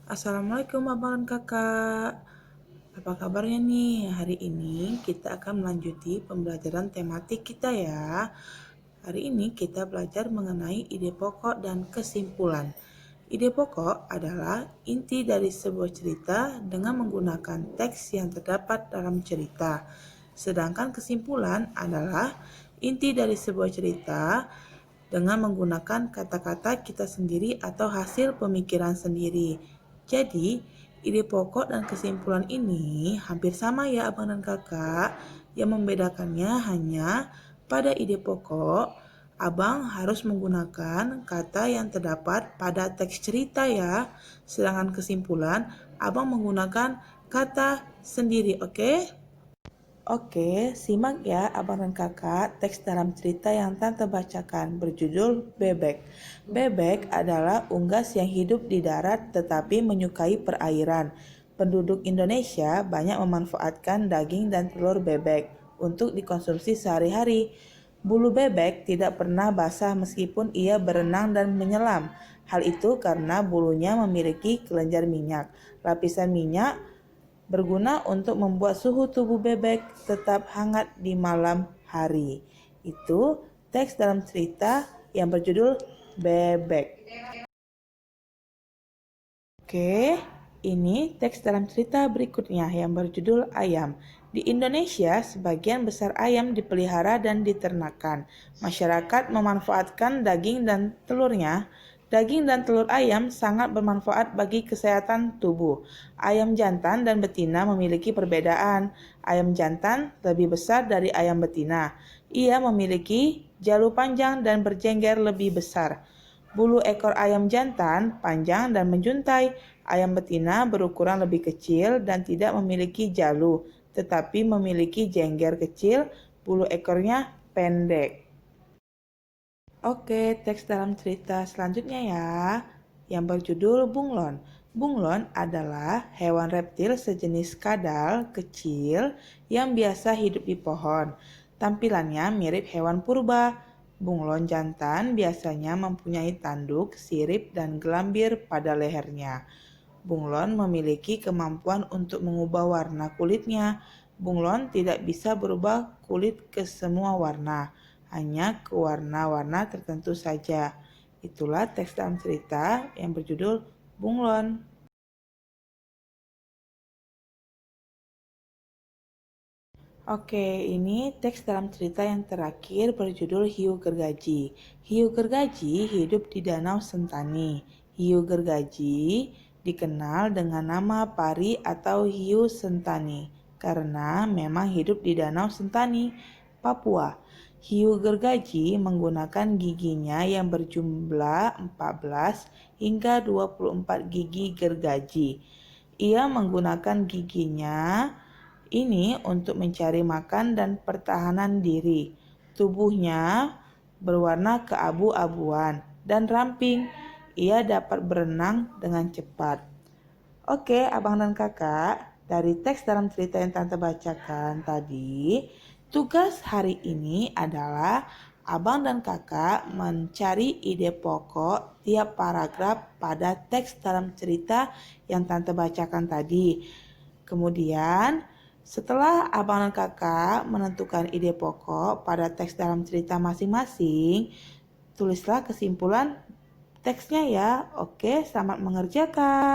Assalamualaikum abang dan kakak. Apa kabarnya nih? Hari ini kita akan melanjuti pembelajaran tematik kita ya. Hari ini kita belajar mengenai ide pokok dan kesimpulan. Ide pokok adalah inti dari sebuah cerita dengan menggunakan teks yang terdapat dalam cerita. Sedangkan kesimpulan adalah inti dari sebuah cerita dengan menggunakan kata-kata kita sendiri atau hasil pemikiran sendiri. Jadi, ide pokok dan kesimpulan ini hampir sama ya abang dan kakak. Yang membedakannya hanya pada ide pokok, abang harus menggunakan kata yang terdapat pada teks cerita ya. Sedangkan kesimpulan, abang menggunakan kata sendiri, oke? Oke, simak ya abang dan kakak teks dalam cerita yang tante bacakan berjudul Bebek. Bebek adalah unggas yang hidup di darat tetapi menyukai perairan. Penduduk Indonesia banyak memanfaatkan daging dan telur bebek untuk dikonsumsi sehari-hari. Bulu bebek tidak pernah basah meskipun ia berenang dan menyelam. Hal itu karena bulunya memiliki kelenjar minyak. Lapisan minyak berguna untuk membuat suhu tubuh bebek tetap hangat di malam hari. Itu teks dalam cerita yang berjudul Bebek. Oke, ini teks dalam cerita berikutnya yang berjudul Ayam. Di Indonesia, sebagian besar ayam dipelihara dan diternakan. Masyarakat memanfaatkan daging dan telurnya. Daging dan telur ayam sangat bermanfaat bagi kesehatan tubuh. Ayam jantan dan betina memiliki perbedaan. Ayam jantan lebih besar dari ayam betina. Ia memiliki jalur panjang dan berjengger lebih besar. Bulu ekor ayam jantan panjang dan menjuntai. Ayam betina berukuran lebih kecil dan tidak memiliki jalu, tetapi memiliki jengger kecil. Bulu ekornya pendek. Oke, teks dalam cerita selanjutnya ya, yang berjudul Bunglon. Bunglon adalah hewan reptil sejenis kadal kecil yang biasa hidup di pohon. Tampilannya mirip hewan purba. Bunglon jantan biasanya mempunyai tanduk, sirip, dan gelambir pada lehernya. Bunglon memiliki kemampuan untuk mengubah warna kulitnya. Bunglon tidak bisa berubah kulit ke semua warna, hanya ke warna-warna tertentu saja. Itulah teks dalam cerita yang berjudul Bunglon. Oke, ini teks dalam cerita yang terakhir berjudul Hiu Gergaji. Hiu gergaji hidup di Danau Sentani. Hiu gergaji dikenal dengan nama pari atau hiu sentani karena memang hidup di Danau Sentani, Papua. Hiu gergaji menggunakan giginya yang berjumlah 14 hingga 24 gigi gergaji. Ia menggunakan giginya ini untuk mencari makan dan pertahanan diri. Tubuhnya berwarna keabu-abuan dan ramping. Ia dapat berenang dengan cepat. Oke, abang dan kakak, dari teks dalam cerita yang tante bacakan tadi, tugas hari ini adalah abang dan kakak mencari ide pokok tiap paragraf pada teks dalam cerita yang tante bacakan tadi. Kemudian, setelah abang dan kakak menentukan ide pokok pada teks dalam cerita masing-masing, tulislah kesimpulan teksnya ya. Oke, selamat mengerjakan.